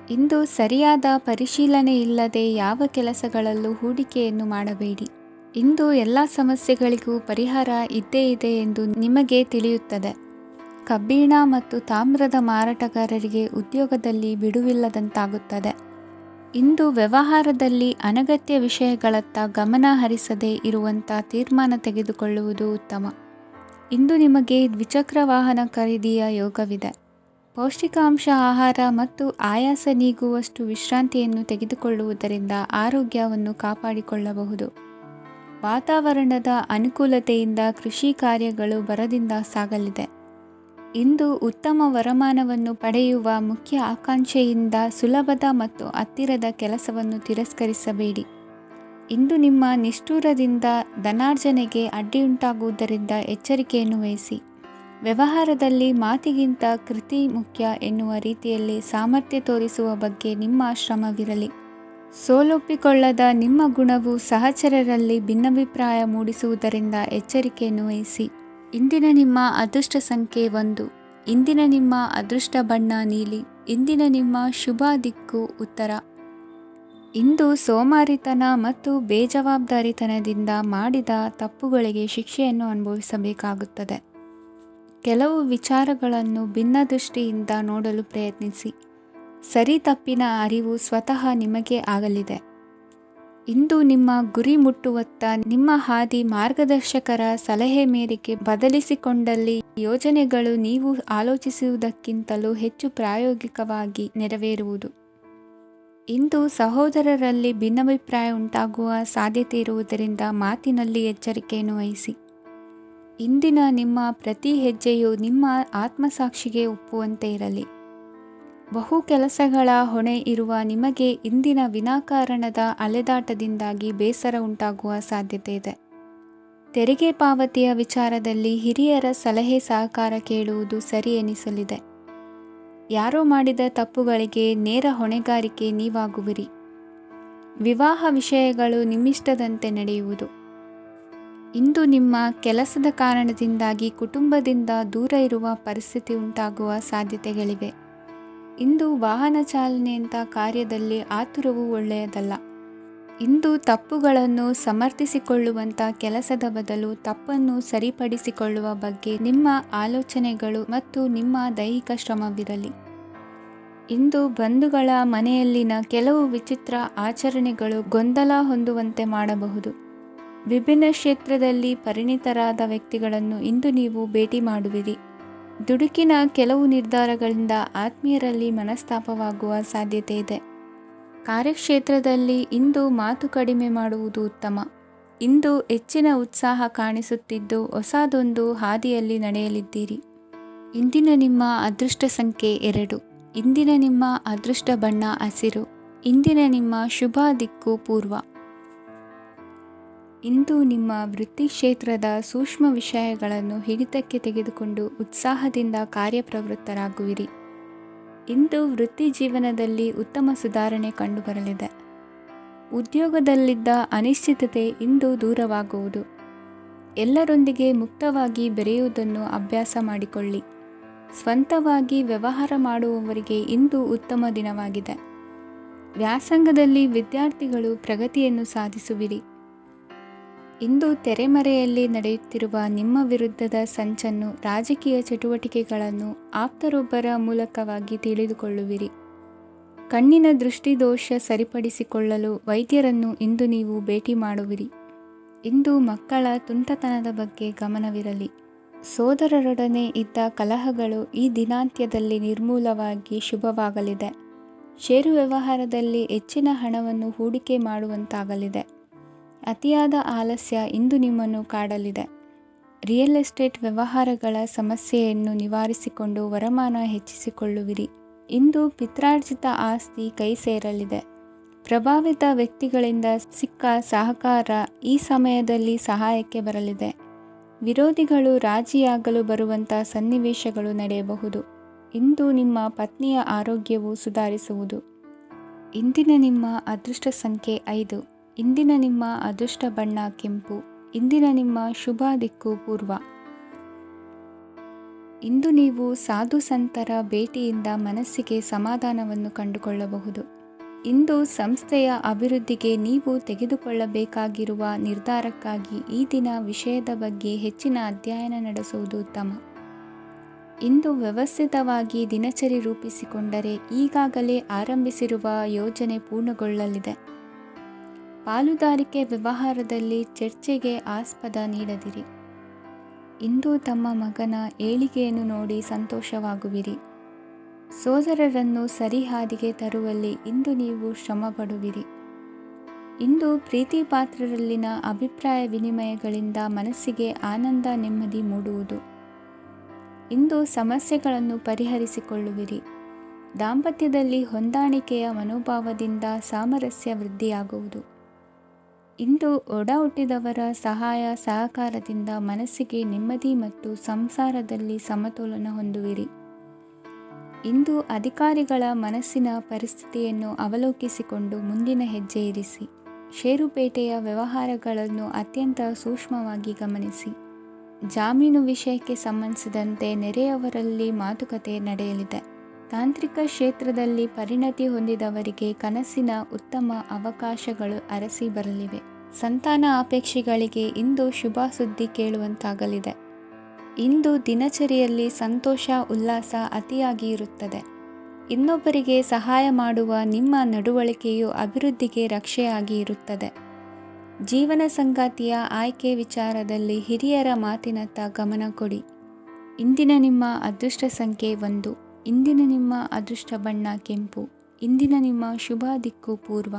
Speaker 2: ಇಂದು ಸರಿಯಾದ ಪರಿಶೀಲನೆ ಇಲ್ಲದೆ ಯಾವ ಕೆಲಸಗಳಲ್ಲೂ ಹೂಡಿಕೆಯನ್ನು ಮಾಡಬೇಡಿ. ಇಂದು ಎಲ್ಲ ಸಮಸ್ಯೆಗಳಿಗೂ ಪರಿಹಾರ ಇದ್ದೇ ಇದೆ ಎಂದು ನಿಮಗೆ ತಿಳಿಯುತ್ತದೆ. ಕಬ್ಬಿಣ ಮತ್ತು ತಾಮ್ರದ ಮಾರಾಟಗಾರರಿಗೆ ಉದ್ಯೋಗದಲ್ಲಿ ಬಿಡುವಿಲ್ಲದಂತಾಗುತ್ತದೆ. ಇಂದು ವ್ಯವಹಾರದಲ್ಲಿ ಅನಗತ್ಯ ವಿಷಯಗಳತ್ತ ಗಮನ ಹರಿಸದೇ ಇರುವಂಥ ತೀರ್ಮಾನ ತೆಗೆದುಕೊಳ್ಳುವುದು ಉತ್ತಮ. ಇಂದು ನಿಮಗೆ ದ್ವಿಚಕ್ರ ವಾಹನ ಖರೀದಿಯ ಯೋಗವಿದೆ. ಪೌಷ್ಟಿಕಾಂಶ ಆಹಾರ ಮತ್ತು ಆಯಾಸ ನೀಗುವಷ್ಟು ವಿಶ್ರಾಂತಿಯನ್ನು ತೆಗೆದುಕೊಳ್ಳುವುದರಿಂದ ಆರೋಗ್ಯವನ್ನು ಕಾಪಾಡಿಕೊಳ್ಳಬಹುದು. ವಾತಾವರಣದ ಅನುಕೂಲತೆಯಿಂದ ಕೃಷಿ ಕಾರ್ಯಗಳು ಬರದಿಂದ ಸಾಗಲಿದೆ. ಇಂದು ಉತ್ತಮ ವರಮಾನವನ್ನು ಪಡೆಯುವ ಮುಖ್ಯ ಆಕಾಂಕ್ಷೆಯಿಂದ ಸುಲಭದ ಮತ್ತು ಹತ್ತಿರದ ಕೆಲಸವನ್ನು ತಿರಸ್ಕರಿಸಬೇಡಿ. ಇಂದು ನಿಮ್ಮ ನಿಷ್ಠುರದಿಂದ ಧನಾರ್ಜನೆಗೆ ಅಡ್ಡಿಯುಂಟಾಗುವುದರಿಂದ ಎಚ್ಚರಿಕೆಯನ್ನು ವಹಿಸಿ. ವ್ಯವಹಾರದಲ್ಲಿ ಮಾತಿಗಿಂತ ಕೃತಿ ಮುಖ್ಯ ಎನ್ನುವ ರೀತಿಯಲ್ಲಿ ಸಾಮರ್ಥ್ಯ ತೋರಿಸುವ ಬಗ್ಗೆ ನಿಮ್ಮ ಶ್ರಮವಿರಲಿ. ಸೋಲೊಪ್ಪಿಕೊಳ್ಳದ ನಿಮ್ಮ ಗುಣವು ಸಹಚರರಲ್ಲಿ ಭಿನ್ನಾಭಿಪ್ರಾಯ ಮೂಡಿಸುವುದರಿಂದ ಎಚ್ಚರಿಕೆಯನ್ನು ವಹಿಸಿ. ಇಂದಿನ ನಿಮ್ಮ ಅದೃಷ್ಟ ಸಂಖ್ಯೆ 1. ಇಂದಿನ ನಿಮ್ಮ ಅದೃಷ್ಟ ಬಣ್ಣ ನೀಲಿ. ಇಂದಿನ ನಿಮ್ಮ ಶುಭ ದಿಕ್ಕು ಉತ್ತರ. ಇಂದು ಸೋಮಾರಿತನ ಮತ್ತು ಬೇಜವಾಬ್ದಾರಿತನದಿಂದ ಮಾಡಿದ ತಪ್ಪುಗಳಿಗೆ ಶಿಕ್ಷೆಯನ್ನು ಅನುಭವಿಸಬೇಕಾಗುತ್ತದೆ. ಕೆಲವು ವಿಚಾರಗಳನ್ನು ಭಿನ್ನ ದೃಷ್ಟಿಯಿಂದ ನೋಡಲು ಪ್ರಯತ್ನಿಸಿ. ಸರಿ ತಪ್ಪಿನ ಅರಿವು ಸ್ವತಃ ನಿಮಗೆ ಆಗಲಿದೆ. ಇಂದು ನಿಮ್ಮ ಗುರಿ ಮುಟ್ಟುವತ್ತ ನಿಮ್ಮ ಹಾದಿ ಮಾರ್ಗದರ್ಶಕರ ಸಲಹೆ ಮೇರೆಗೆ ಬದಲಿಸಿಕೊಂಡಲ್ಲಿ ಯೋಜನೆಗಳು ನೀವು ಆಲೋಚಿಸುವುದಕ್ಕಿಂತಲೂ ಹೆಚ್ಚು ಪ್ರಾಯೋಗಿಕವಾಗಿ ನೆರವೇರುವುದು. ಇಂದು ಸಹೋದರರಲ್ಲಿ ಭಿನ್ನಾಭಿಪ್ರಾಯ ಉಂಟಾಗುವ ಸಾಧ್ಯತೆ ಇರುವುದರಿಂದ ಮಾತಿನಲ್ಲಿ ಎಚ್ಚರಿಕೆಯನ್ನು ವಹಿಸಿ. ಇಂದಿನ ನಿಮ್ಮ ಪ್ರತಿ ಹೆಜ್ಜೆಯು ನಿಮ್ಮ ಆತ್ಮಸಾಕ್ಷಿಗೆ ಒಪ್ಪುವಂತೆ ಇರಲಿ. ಬಹು ಕೆಲಸಗಳ ಹೊಣೆ ಇರುವ ನಿಮಗೆ ಇಂದಿನ ವಿನಾಕಾರಣದ ಅಲೆದಾಟದಿಂದಾಗಿ ಬೇಸರ ಉಂಟಾಗುವ ಸಾಧ್ಯತೆ ಇದೆ. ತೆರಿಗೆ ಪಾವತಿಯ ವಿಚಾರದಲ್ಲಿ ಹಿರಿಯರ ಸಲಹೆ ಸಹಕಾರ ಕೇಳುವುದು ಸರಿ ಎನಿಸಲಿದೆ. ಯಾರೋ ಮಾಡಿದ ತಪ್ಪುಗಳಿಗೆ ನೇರ ಹೊಣೆಗಾರಿಕೆ ನೀವಾಗುವಿರಿ. ವಿವಾಹ ವಿಷಯಗಳು ನಿಮ್ಮಿಷ್ಟದಂತೆ ನಡೆಯುವುದು. ಇಂದು ನಿಮ್ಮ ಕೆಲಸದ ಕಾರಣದಿಂದಾಗಿ ಕುಟುಂಬದಿಂದ ದೂರ ಇರುವ ಪರಿಸ್ಥಿತಿ ಉಂಟಾಗುವ ಸಾಧ್ಯತೆಗಳಿವೆ. ಇಂದು ವಾಹನ ಚಾಲನೆಯಂಥ ಕಾರ್ಯದಲ್ಲಿ ಆತುರವು ಒಳ್ಳೆಯದಲ್ಲ. ಇಂದು ತಪ್ಪುಗಳನ್ನು ಸಮರ್ಥಿಸಿಕೊಳ್ಳುವಂಥ ಕೆಲಸದ ಬದಲು ತಪ್ಪನ್ನು ಸರಿಪಡಿಸಿಕೊಳ್ಳುವ ಬಗ್ಗೆ ನಿಮ್ಮ ಆಲೋಚನೆಗಳು ಮತ್ತು ನಿಮ್ಮ ದೈಹಿಕ ಶ್ರಮವಿರಲಿ. ಇಂದು ಬಂಧುಗಳ ಮನೆಯಲ್ಲಿನ ಕೆಲವು ವಿಚಿತ್ರ ಆಚರಣೆಗಳು ಗೊಂದಲ ಹೊಂದುವಂತೆ ಮಾಡಬಹುದು. ವಿಭಿನ್ನ ಕ್ಷೇತ್ರದಲ್ಲಿ ಪರಿಣಿತರಾದ ವ್ಯಕ್ತಿಗಳನ್ನು ಇಂದು ನೀವು ಭೇಟಿ ಮಾಡುವಿರಿ. ದುಡುಕಿನ ಕೆಲವು ನಿರ್ಧಾರಗಳಿಂದ ಆತ್ಮೀಯರಲ್ಲಿ ಮನಸ್ತಾಪವಾಗುವ ಸಾಧ್ಯತೆ ಇದೆ. ಕಾರ್ಯಕ್ಷೇತ್ರದಲ್ಲಿ ಇಂದು ಮಾತು ಕಡಿಮೆ ಮಾಡುವುದು ಉತ್ತಮ. ಇಂದು ಹೆಚ್ಚಿನ ಉತ್ಸಾಹ ಕಾಣಿಸುತ್ತಿದ್ದು ಹೊಸದೊಂದು ಹಾದಿಯಲ್ಲಿ ನಡೆಯಲಿದ್ದೀರಿ. ಇಂದಿನ ನಿಮ್ಮ ಅದೃಷ್ಟ ಸಂಖ್ಯೆ 2. ಇಂದಿನ ನಿಮ್ಮ ಅದೃಷ್ಟ ಬಣ್ಣ ಹಸಿರು. ಇಂದಿನ ನಿಮ್ಮ ಶುಭ ದಿಕ್ಕು ಪೂರ್ವ. ಇಂದು ನಿಮ್ಮ ವೃತ್ತಿ ಕ್ಷೇತ್ರದ ಸೂಕ್ಷ್ಮ ವಿಷಯಗಳನ್ನು ಹಿಡಿತಕ್ಕೆ ತೆಗೆದುಕೊಂಡು ಉತ್ಸಾಹದಿಂದ ಕಾರ್ಯಪ್ರವೃತ್ತರಾಗುವಿರಿ. ಇಂದು ವೃತ್ತಿ ಜೀವನದಲ್ಲಿ ಉತ್ತಮ ಸುಧಾರಣೆ ಕಂಡುಬರಲಿದೆ. ಉದ್ಯೋಗದಲ್ಲಿದ್ದ ಅನಿಶ್ಚಿತತೆ ಇಂದು ದೂರವಾಗುವುದು. ಎಲ್ಲರೊಂದಿಗೆ ಮುಕ್ತವಾಗಿ ಬೆರೆಯುವುದನ್ನು ಅಭ್ಯಾಸ ಮಾಡಿಕೊಳ್ಳಿ. ಸ್ವಂತವಾಗಿ ವ್ಯವಹಾರ ಮಾಡುವವರಿಗೆ ಇಂದು ಉತ್ತಮ ದಿನವಾಗಿದೆ. ವ್ಯಾಸಂಗದಲ್ಲಿ ವಿದ್ಯಾರ್ಥಿಗಳು ಪ್ರಗತಿಯನ್ನು ಸಾಧಿಸುವಿರಿ. ಇಂದು ತೆರೆಮರೆಯಲ್ಲಿ ನಡೆಯುತ್ತಿರುವ ನಿಮ್ಮ ವಿರುದ್ಧದ ಸಂಚನ್ನು, ರಾಜಕೀಯ ಚಟುವಟಿಕೆಗಳನ್ನು ಆಪ್ತರೊಬ್ಬರ ಮೂಲಕವಾಗಿ ತಿಳಿದುಕೊಳ್ಳುವಿರಿ. ಕಣ್ಣಿನ ದೃಷ್ಟಿದೋಷ ಸರಿಪಡಿಸಿಕೊಳ್ಳಲು ವೈದ್ಯರನ್ನು ಇಂದು ನೀವು ಭೇಟಿ ಮಾಡುವಿರಿ. ಇಂದು ಮಕ್ಕಳ ತುಂಟತನದ ಬಗ್ಗೆ ಗಮನವಿರಲಿ. ಸೋದರರೊಡನೆ ಇದ್ದ ಕಲಹಗಳು ಈ ದಿನಾಂತ್ಯದಲ್ಲಿ ನಿರ್ಮೂಲವಾಗಿ ಶುಭವಾಗಲಿದೆ. ಷೇರು ವ್ಯವಹಾರದಲ್ಲಿ ಹೆಚ್ಚಿನ ಹಣವನ್ನು ಹೂಡಿಕೆ ಮಾಡುವಂತಾಗಲಿದೆ. ಅತಿಯಾದ ಆಲಸ್ಯ ಇಂದು ನಿಮ್ಮನ್ನು ಕಾಡಲಿದೆ. ರಿಯಲ್ ಎಸ್ಟೇಟ್ ವ್ಯವಹಾರಗಳ ಸಮಸ್ಯೆಯನ್ನು ನಿವಾರಿಸಿಕೊಂಡು ವರಮಾನ ಹೆಚ್ಚಿಸಿಕೊಳ್ಳುವಿರಿ. ಇಂದು ಪಿತ್ರಾರ್ಜಿತ ಆಸ್ತಿ ಕೈ ಸೇರಲಿದೆ. ಪ್ರಭಾವಿತ ವ್ಯಕ್ತಿಗಳಿಂದ ಸಿಕ್ಕ ಸಹಕಾರ ಈ ಸಮಯದಲ್ಲಿ ಸಹಾಯಕ್ಕೆ ಬರಲಿದೆ. ವಿರೋಧಿಗಳು ರಾಜಿಯಾಗಲು ಬರುವಂಥ ಸನ್ನಿವೇಶಗಳು ನಡೆಯಬಹುದು. ಇಂದು ನಿಮ್ಮ ಪತ್ನಿಯ ಆರೋಗ್ಯವು ಸುಧಾರಿಸುವುದು. ಇಂದಿನ ನಿಮ್ಮ ಅದೃಷ್ಟ ಸಂಖ್ಯೆ 5. ಇಂದಿನ ನಿಮ್ಮ ಅದೃಷ್ಟ ಬಣ್ಣ ಕೆಂಪು. ಇಂದಿನ ನಿಮ್ಮ ಶುಭ ದಿಕ್ಕು ಪೂರ್ವ. ಇಂದು ನೀವು ಸಾಧು ಸಂತರ ಭೇಟಿಯಿಂದ ಮನಸ್ಸಿಗೆ ಸಮಾಧಾನವನ್ನು ಕಂಡುಕೊಳ್ಳಬಹುದು. ಇಂದು ಸಂಸ್ಥೆಯ ಅಭಿವೃದ್ಧಿಗೆ ನೀವು ತೆಗೆದುಕೊಳ್ಳಬೇಕಾಗಿರುವ ನಿರ್ಧಾರಕ್ಕಾಗಿ ಈ ದಿನ ವಿಷಯದ ಬಗ್ಗೆ ಹೆಚ್ಚಿನ ಅಧ್ಯಯನ ನಡೆಸುವುದು ಉತ್ತಮ. ಇಂದು ವ್ಯವಸ್ಥಿತವಾಗಿ ದಿನಚರಿ ರೂಪಿಸಿಕೊಂಡರೆ ಈಗಾಗಲೇ ಆರಂಭಿಸಿರುವ ಯೋಜನೆ ಪೂರ್ಣಗೊಳ್ಳಲಿದೆ. ಪಾಲುದಾರಿಕೆ ವ್ಯವಹಾರದಲ್ಲಿ ಚರ್ಚೆಗೆ ಆಸ್ಪದ ನೀಡದಿರಿ. ಇಂದು ತಮ್ಮ ಮಗನ ಏಳಿಗೆಯನ್ನು ನೋಡಿ ಸಂತೋಷವಾಗುವಿರಿ. ಸೋದರರನ್ನು ಸರಿಹಾದಿಗೆ ತರುವಲ್ಲಿ ಇಂದು ನೀವು ಶ್ರಮಪಡುವಿರಿ. ಇಂದು ಪ್ರೀತಿ ಪಾತ್ರರಲ್ಲಿನ ಅಭಿಪ್ರಾಯ ವಿನಿಮಯಗಳಿಂದ ಮನಸ್ಸಿಗೆ ಆನಂದ ನೆಮ್ಮದಿ ಮೂಡುವುದು. ಇಂದು ಸಮಸ್ಯೆಗಳನ್ನು ಪರಿಹರಿಸಿಕೊಳ್ಳುವಿರಿ. ದಾಂಪತ್ಯದಲ್ಲಿ ಹೊಂದಾಣಿಕೆಯ ಮನೋಭಾವದಿಂದ ಸಾಮರಸ್ಯ ವೃದ್ಧಿಯಾಗುವುದು. ಇಂದು ಒಡ ಹುಟ್ಟಿದವರ ಸಹಾಯ ಸಹಕಾರದಿಂದ ಮನಸ್ಸಿಗೆ ನೆಮ್ಮದಿ ಮತ್ತು ಸಂಸಾರದಲ್ಲಿ ಸಮತೋಲನ ಹೊಂದುವಿರಿ. ಇಂದು ಅಧಿಕಾರಿಗಳ ಮನಸ್ಸಿನ ಪರಿಸ್ಥಿತಿಯನ್ನು ಅವಲೋಕಿಸಿಕೊಂಡು ಮುಂದಿನ ಹೆಜ್ಜೆ ಇರಿಸಿ. ಷೇರುಪೇಟೆಯ ವ್ಯವಹಾರಗಳನ್ನು ಅತ್ಯಂತ ಸೂಕ್ಷ್ಮವಾಗಿ ಗಮನಿಸಿ. ಜಾಮೀನು ವಿಷಯಕ್ಕೆ ಸಂಬಂಧಿಸಿದಂತೆ ನೆರೆಯವರಲ್ಲಿ ಮಾತುಕತೆ ನಡೆಯಲಿದೆ. ತಾಂತ್ರಿಕ ಕ್ಷೇತ್ರದಲ್ಲಿ ಪರಿಣತಿ ಹೊಂದಿದವರಿಗೆ ಕನಸಿನ ಉತ್ತಮ ಅವಕಾಶಗಳು ಅರಸಿ ಬರಲಿವೆ. ಸಂತಾನ ಅಪೇಕ್ಷೆಗಳಿಗೆ ಇಂದು ಶುಭ ಸುದ್ದಿ ಕೇಳುವಂತಾಗಲಿದೆ. ಇಂದು ದಿನಚರಿಯಲ್ಲಿ ಸಂತೋಷ ಉಲ್ಲಾಸ ಅತಿಯಾಗಿ ಇರುತ್ತದೆ. ಇನ್ನೊಬ್ಬರಿಗೆ ಸಹಾಯ ಮಾಡುವ ನಿಮ್ಮ ನಡವಳಿಕೆಯು ಅಭಿವೃದ್ಧಿಗೆ ರಕ್ಷೆಯಾಗಿ ಇರುತ್ತದೆ. ಜೀವನ ಸಂಗಾತಿಯ ಆಯ್ಕೆ ವಿಚಾರದಲ್ಲಿ ಹಿರಿಯರ ಮಾತಿನತ್ತ ಗಮನ ಕೊಡಿ. ಇಂದಿನ ನಿಮ್ಮ ಅದೃಷ್ಟ ಸಂಖ್ಯೆ 1. ಇಂದಿನ ನಿಮ್ಮ ಅದೃಷ್ಟ ಬಣ್ಣ ಕೆಂಪು. ಇಂದಿನ ನಿಮ್ಮ ಶುಭ ದಿಕ್ಕು ಪೂರ್ವ.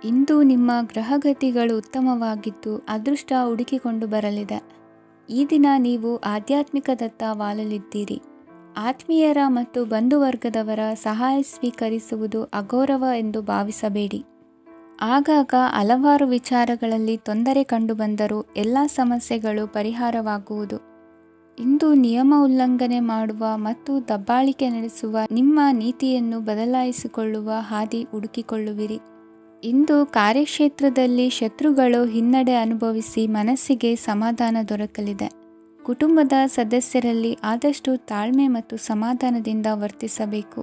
Speaker 2: ಇಂದು ನಿಮ್ಮ ಗ್ರಹಗತಿಗಳು ಉತ್ತಮವಾಗಿದ್ದು ಅದೃಷ್ಟ ಹುಡುಕಿಕೊಂಡು ಬರಲಿದೆ. ಈ ದಿನ ನೀವು ಆಧ್ಯಾತ್ಮಿಕದತ್ತ ವಾಲಲಿದ್ದೀರಿ. ಆತ್ಮೀಯರ ಮತ್ತು ಬಂಧುವರ್ಗದವರ ಸಹಾಯ ಸ್ವೀಕರಿಸುವುದು ಅಗೌರವ ಎಂದು ಭಾವಿಸಬೇಡಿ. ಆಗಾಗ ಹಲವಾರು ವಿಚಾರಗಳಲ್ಲಿ ತೊಂದರೆ ಕಂಡುಬಂದರೂ ಎಲ್ಲ ಸಮಸ್ಯೆಗಳು ಪರಿಹಾರವಾಗುವುದು. ಇಂದು ನಿಯಮ ಉಲ್ಲಂಘನೆ ಮಾಡುವ ಮತ್ತು ದಬ್ಬಾಳಿಕೆ ನಡೆಸುವ ನಿಮ್ಮ ನೀತಿಯನ್ನು ಬದಲಾಯಿಸಿಕೊಳ್ಳುವ ಹಾದಿ ಹುಡುಕಿಕೊಳ್ಳುವಿರಿ. ಇಂದು ಕಾರ್ಯಕ್ಷೇತ್ರದಲ್ಲಿ ಶತ್ರುಗಳು ಹಿನ್ನಡೆ ಅನುಭವಿಸಿ ಮನಸ್ಸಿಗೆ ಸಮಾಧಾನ ದೊರಕಲಿದೆ. ಕುಟುಂಬದ ಸದಸ್ಯರಲ್ಲಿ ಆದಷ್ಟು ತಾಳ್ಮೆ ಮತ್ತು ಸಮಾಧಾನದಿಂದ ವರ್ತಿಸಬೇಕು.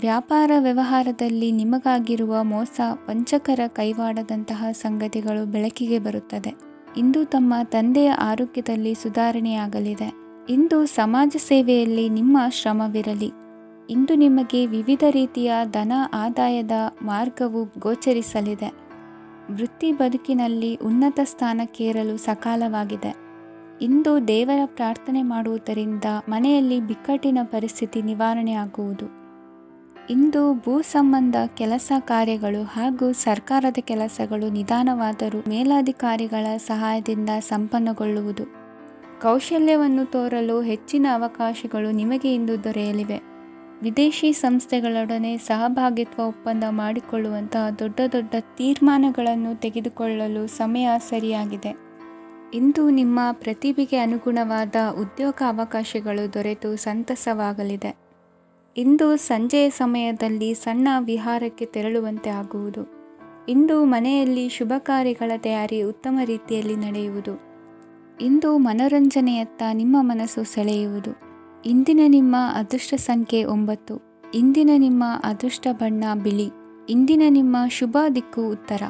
Speaker 2: ವ್ಯಾಪಾರ ವ್ಯವಹಾರದಲ್ಲಿ ನಿಮಗಾಗಿರುವ ಮೋಸ, ವಂಚಕರ ಕೈವಾಡದಂತಹ ಸಂಗತಿಗಳು ಬೆಳಕಿಗೆ ಬರುತ್ತದೆ. ಇಂದು ತಮ್ಮ ತಂದೆಯ ಆರೋಗ್ಯದಲ್ಲಿ ಸುಧಾರಣೆಯಾಗಲಿದೆ. ಇಂದು ಸಮಾಜ ಸೇವೆಯಲ್ಲಿ ನಿಮ್ಮ ಶ್ರಮವಿರಲಿ. ಇಂದು ನಿಮಗೆ ವಿವಿಧ ರೀತಿಯ ಧನ ಆದಾಯದ ಮಾರ್ಗವು ಗೋಚರಿಸಲಿದೆ. ವೃತ್ತಿ ಬದುಕಿನಲ್ಲಿ ಉನ್ನತ ಸ್ಥಾನಕ್ಕೇರಲು ಸಕಾಲವಾಗಿದೆ. ಇಂದು ದೇವರ ಪ್ರಾರ್ಥನೆ ಮಾಡುವುದರಿಂದ ಮನೆಯಲ್ಲಿ ಬಿಕ್ಕಟ್ಟಿನ ಪರಿಸ್ಥಿತಿ ನಿವಾರಣೆಯಾಗುವುದು. ಇಂದು ಭೂ ಸಂಬಂಧ ಕೆಲಸ ಕಾರ್ಯಗಳು ಹಾಗೂ ಸರ್ಕಾರದ ಕೆಲಸಗಳು ನಿಧಾನವಾದರೂ ಮೇಲಾಧಿಕಾರಿಗಳ ಸಹಾಯದಿಂದ ಸಂಪನ್ನಗೊಳ್ಳುವುದು. ಕೌಶಲ್ಯವನ್ನು ತೋರಲು ಹೆಚ್ಚಿನ ಅವಕಾಶಗಳು ನಿಮಗೆ ಇಂದು ದೊರೆಯಲಿವೆ. ವಿದೇಶಿ ಸಂಸ್ಥೆಗಳೊಡನೆ ಸಹಭಾಗಿತ್ವ ಒಪ್ಪಂದ ಮಾಡಿಕೊಳ್ಳುವಂತಹ ದೊಡ್ಡ ದೊಡ್ಡ ತೀರ್ಮಾನಗಳನ್ನು ತೆಗೆದುಕೊಳ್ಳಲು ಸಮಯ ಸರಿಯಾಗಿದೆ. ಇಂದು ನಿಮ್ಮ ಪ್ರತಿಭೆಗೆ ಅನುಗುಣವಾದ ಉದ್ಯೋಗ ಅವಕಾಶಗಳು ದೊರೆತು ಸಂತಸವಾಗಲಿದೆ. ಇಂದು ಸಂಜೆಯ ಸಮಯದಲ್ಲಿ ಸಣ್ಣ ವಿಹಾರಕ್ಕೆ ತೆರಳುವಂತೆ ಆಗುವುದು. ಇಂದು ಮನೆಯಲ್ಲಿ ಶುಭ ಕಾರ್ಯಗಳ ತಯಾರಿ ಉತ್ತಮ ರೀತಿಯಲ್ಲಿ ನಡೆಯುವುದು. ಇಂದು ಮನೋರಂಜನೆಯತ್ತ ನಿಮ್ಮ ಮನಸ್ಸು ಸೆಳೆಯುವುದು. ಇಂದಿನ ನಿಮ್ಮ ಅದೃಷ್ಟ ಸಂಖ್ಯೆ 9. ಇಂದಿನ ನಿಮ್ಮ ಅದೃಷ್ಟ ಬಣ್ಣ ಬಿಳಿ. ಇಂದಿನ ನಿಮ್ಮ ಶುಭ ದಿಕ್ಕು ಉತ್ತರ.